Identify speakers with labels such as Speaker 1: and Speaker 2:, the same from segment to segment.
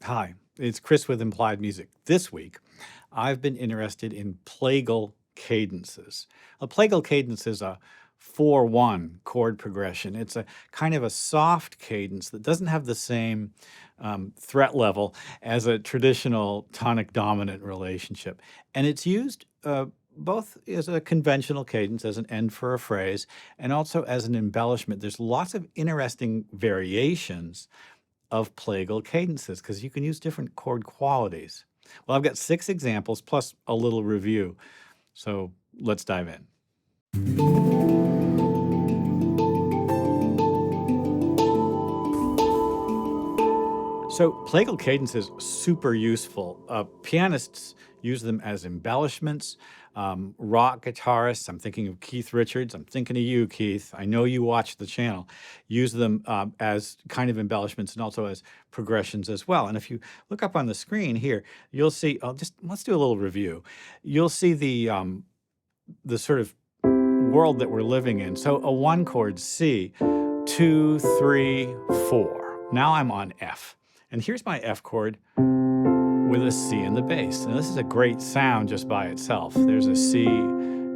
Speaker 1: Hi, it's Chris with Implied Music. This week, I've been interested in Plagal cadences. A Plagal cadence is a 4-1 chord progression. It's a kind of a soft cadence that doesn't have the same threat level as a traditional tonic-dominant relationship. And it's used both as a conventional cadence, as an end for a phrase, and also as an embellishment. There's lots of interesting variations of Plagal cadences because you can use different chord qualities. Well, I've got 6 examples plus a little review. So let's dive in. So Plagal cadence is super useful. Pianists use them as embellishments. Rock guitarists, I'm thinking of Keith Richards, I'm thinking of you, Keith. I know you watch the channel. Use them as kind of embellishments and also as progressions as well. And if you look up on the screen here, you'll see, let's do a little review. You'll see the sort of world that we're living in. So a 1 chord C, 2, 3, 4. Now I'm on F. And here's my F chord with a C in the bass. And this is a great sound just by itself. There's a C,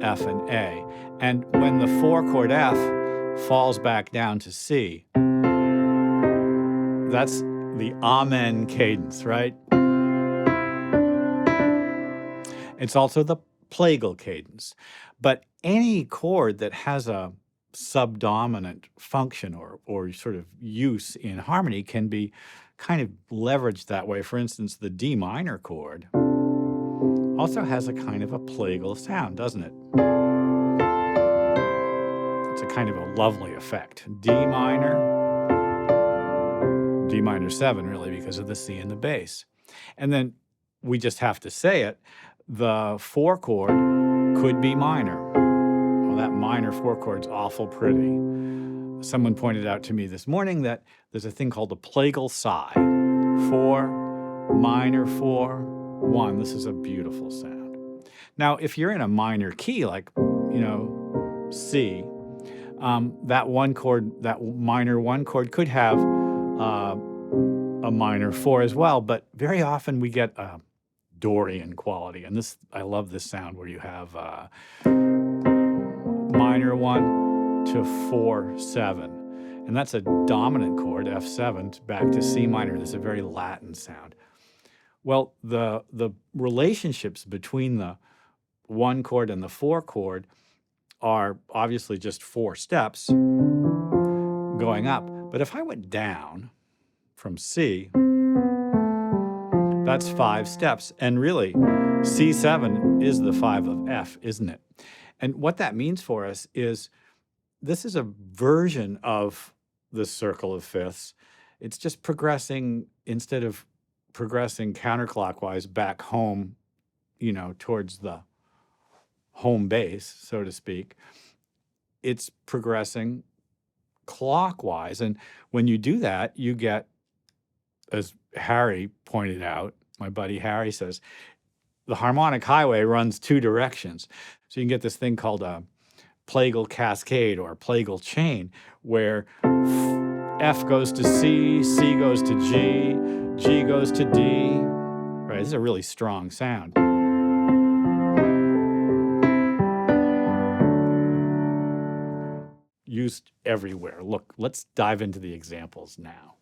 Speaker 1: F, and A. And when the 4 chord F falls back down to C, that's the Amen cadence, right? It's also the Plagal cadence. But any chord that has a subdominant function or sort of use in harmony can be kind of leveraged that way. For instance, the D minor chord also has a kind of a plagal sound, doesn't it? It's a kind of a lovely effect. D minor 7 really because of the C in the bass. And then we just have to say it, the 4 chord could be minor. Well, that minor 4 chord's awful pretty. Someone pointed out to me this morning that there's a thing called a plagal sigh. 4, minor 4, 1. This is a beautiful sound. Now, if you're in a minor key, like, C, that 1 chord, that minor 1 chord could have a minor 4 as well, but very often we get a Dorian quality. And I love this sound where you have minor 1 to 4, 7. And that's a dominant chord, F7, back to C minor. This is a very Latin sound. Well, the relationships between the 1 chord and the 4 chord are obviously just 4 steps going up. But if I went down from C, that's 5 steps. And really, C7 is the 5 of F, isn't it? And what that means for us is this is a version of the circle of fifths. It's just progressing, instead of progressing counterclockwise back home, towards the home base, so to speak. It's progressing clockwise. And when you do that, you get, as Harry pointed out, my buddy Harry says, the harmonic highway runs 2 directions. So you can get this thing called a Plagal cascade or Plagal chain, where F goes to C, C goes to G, G goes to D. Right, this is a really strong sound. Used everywhere. Look, let's dive into the examples now.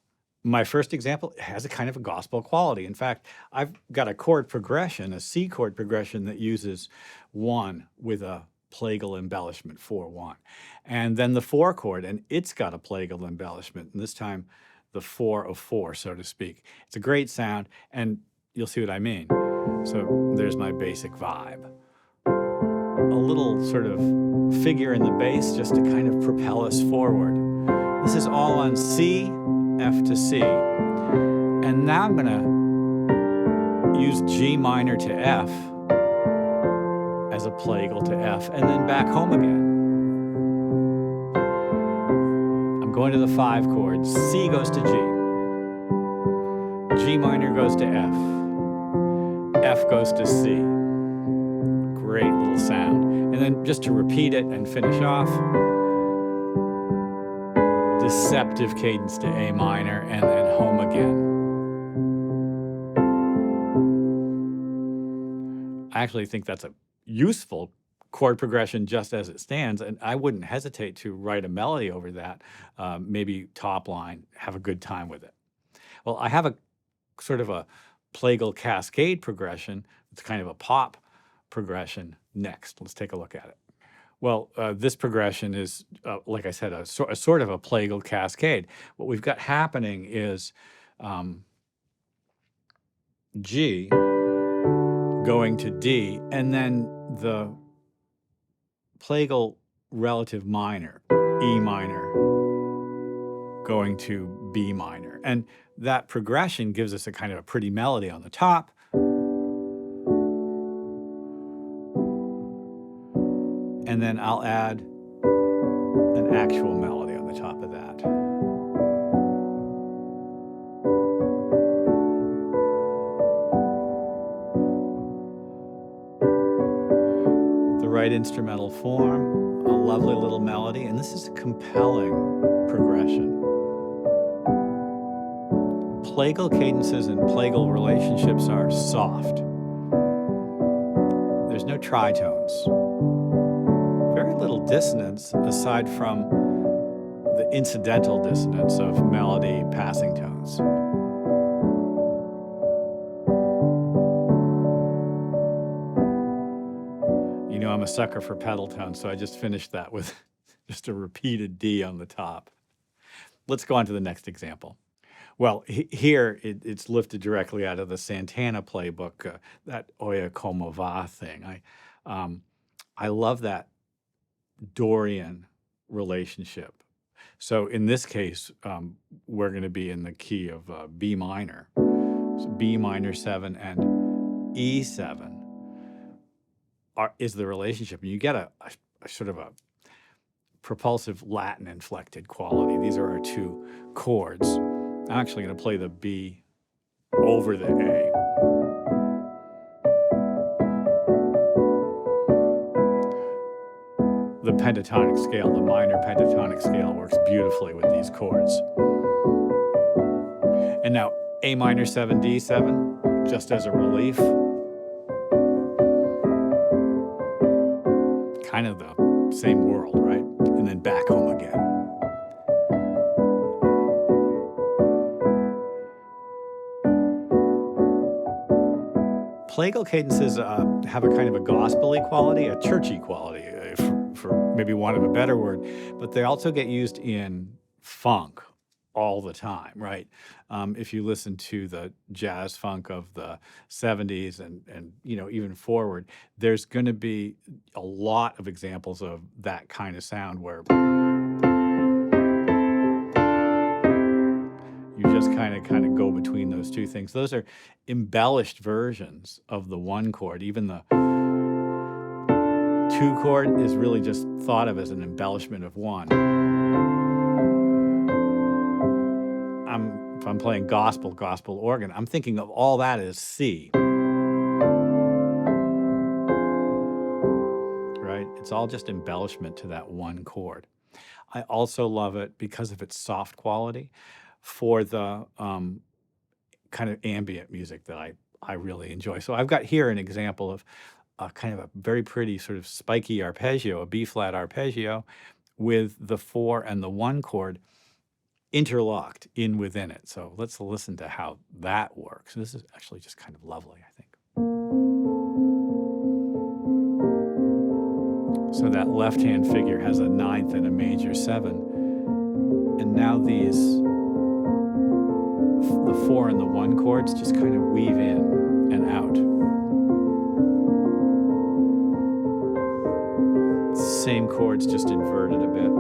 Speaker 1: My first example has a kind of a gospel quality. In fact, I've got a chord progression, a C chord progression that uses 1 with a Plagal embellishment, 4-1. And then the 4 chord, and it's got a Plagal embellishment, and this time the 4 of 4, so to speak. It's a great sound, and you'll see what I mean. So there's my basic vibe. A little sort of figure in the bass just to kind of propel us forward. This is all on C, F to C. And now I'm gonna use G minor to F as a Plagal to F, and then back home again. I'm going to the 5 chord. C goes to G. G minor goes to F. F goes to C. Great little sound. And then just to repeat it and finish off, deceptive cadence to A minor, and then home again. actually think that's a useful chord progression just as it stands, and I wouldn't hesitate to write a melody over that, maybe top line, have a good time with it. Well, I have a sort of a Plagal cascade progression. It's kind of a pop progression next. Let's take a look at it. Well, this progression is, like I said, a sort of a Plagal cascade. What we've got happening is G going to D, and then the Plagal relative minor, E minor, going to B minor. And that progression gives us a kind of a pretty melody on the top. And then I'll add an actual melody on the top of that. The right instrumental form, a lovely little melody, and this is a compelling progression. Plagal cadences and Plagal relationships are soft. There's no tritones. Very little dissonance aside from the incidental dissonance of melody passing tones. You know, I'm a sucker for pedal tones, so I just finished that with just a repeated D on the top. Let's go on to the next example. Well, here it's lifted directly out of the Santana playbook, that Oye Como Va thing. I love that Dorian relationship. So in this case, we're going to be in the key of B minor. So B minor 7 and E7 is the relationship. And you get a sort of a propulsive Latin inflected quality. These are our two chords. I'm actually going to play the B over the A. The pentatonic scale, the minor pentatonic scale, works beautifully with these chords. And now A minor 7, D7, just as a relief. Kind of the same world, right? And then back home again. Plagal cadences have a kind of a gospel-y quality, a churchy quality, for maybe want of a better word, but they also get used in funk all the time, right? If you listen to the jazz funk of the 70s and you know, even forward, there's going to be a lot of examples of that kind of sound where you just kind of go between those two things. Those are embellished versions of the one chord. Even the two chord is really just thought of as an embellishment of one. If I'm playing gospel organ, I'm thinking of all that as C. Right? It's all just embellishment to that one chord. I also love it because of its soft quality for the kind of ambient music that I really enjoy. So I've got here an example of kind of a very pretty sort of spiky arpeggio, a B-flat arpeggio, with the 4 and the 1 chord interlocked in within it. So let's listen to how that works. This is actually just kind of lovely, I think. So that left-hand figure has a 9th and a major 7. And now the 4 and the 1 chords just kind of weave in and out. Same chords, just inverted a bit.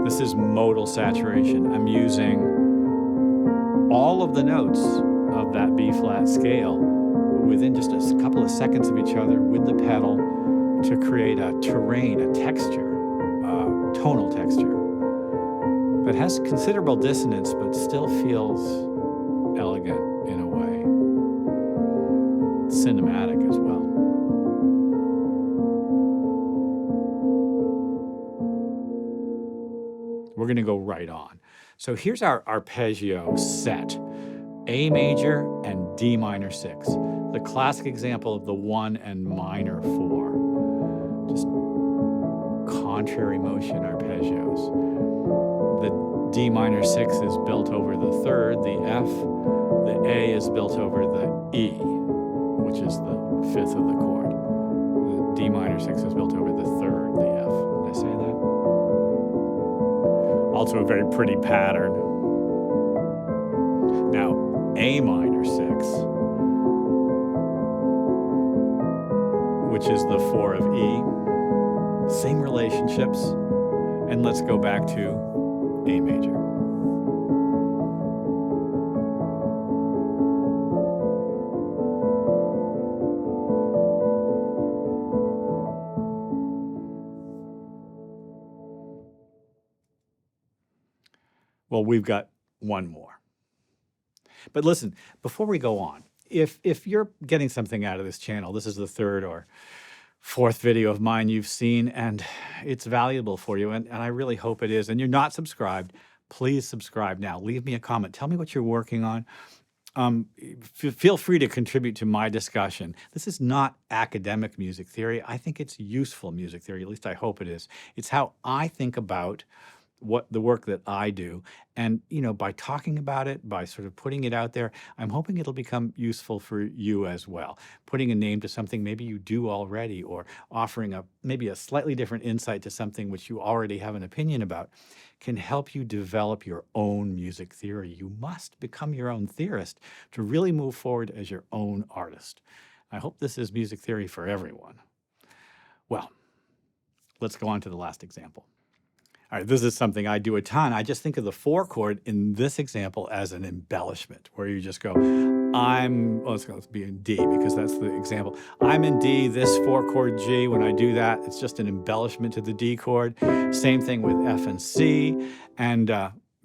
Speaker 1: This is modal saturation. I'm using all of the notes of that B-flat scale within just a couple of seconds of each other with the pedal to create a terrain, a texture, tonal texture that has considerable dissonance but still feels elegant in a way. Cinematic as well. We're going to go right on. So here's our arpeggio set. A major and D minor 6. The classic example of the 1 and minor 4. Just contrary motion arpeggios. The D minor 6 is built over the 3rd, the F. The A is built over the E, which is the 5th of the chord. The D minor 6 is built over the 3rd, the F. Did I say that? Also a very pretty pattern. Now, A minor 6, which is the 4 of E. Same relationships. And let's go back to A major. Well, we've got one more. But listen, before we go on, if you're getting something out of this channel, this is the 3rd or 4th video of mine you've seen, and it's valuable for you, and I really hope it is, and you're not subscribed, please subscribe now. Leave me a comment. Tell me what you're working on. Feel free to contribute to my discussion. This is not academic music theory. I think it's useful music theory, at least I hope it is. It's how I think about what the work that I do. And, by talking about it, by sort of putting it out there, I'm hoping it'll become useful for you as well. Putting a name to something maybe you do already, or offering maybe a slightly different insight to something which you already have an opinion about, can help you develop your own music theory. You must become your own theorist to really move forward as your own artist. I hope this is music theory for everyone. Well, let's go on to the last example. All right, this is something I do a ton. I just think of the 4 chord in this example as an embellishment, where you just go, let's be in D, because that's the example. I'm in D, this 4 chord G. When I do that, it's just an embellishment to the D chord. Same thing with F and C, and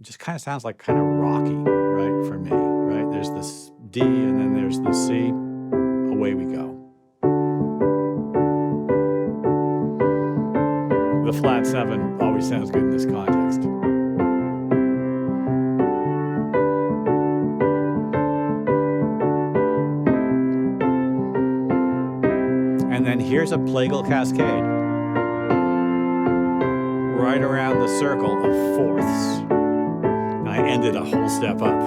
Speaker 1: just kind of sounds like kind of rocky, right, for me, right? There's this D, and then there's the C. Away we go. The flat 7 always sounds good in this context. And then here's a Plagal cascade. Right around the circle of 4ths. And I ended a whole step up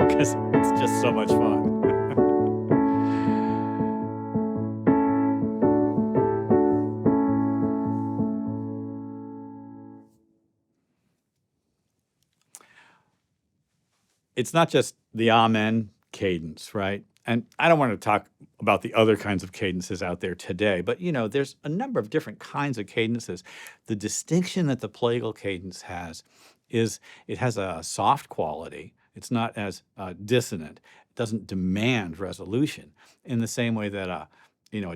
Speaker 1: because it's just so much fun. It's not just the Amen cadence, right? And I don't want to talk about the other kinds of cadences out there today, but there's a number of different kinds of cadences. The distinction that the Plagal cadence has is it has a soft quality. It's not as dissonant. It doesn't demand resolution in the same way that a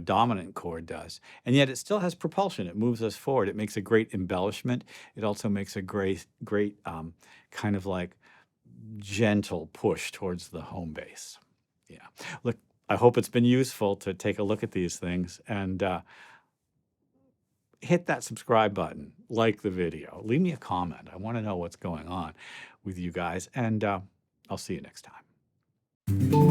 Speaker 1: dominant chord does. And yet it still has propulsion. It moves us forward. It makes a great embellishment. It also makes a great kind of like gentle push towards the home base. Yeah. Look, I hope it's been useful to take a look at these things, and hit that subscribe button, like the video, leave me a comment. I want to know what's going on with you guys, and I'll see you next time.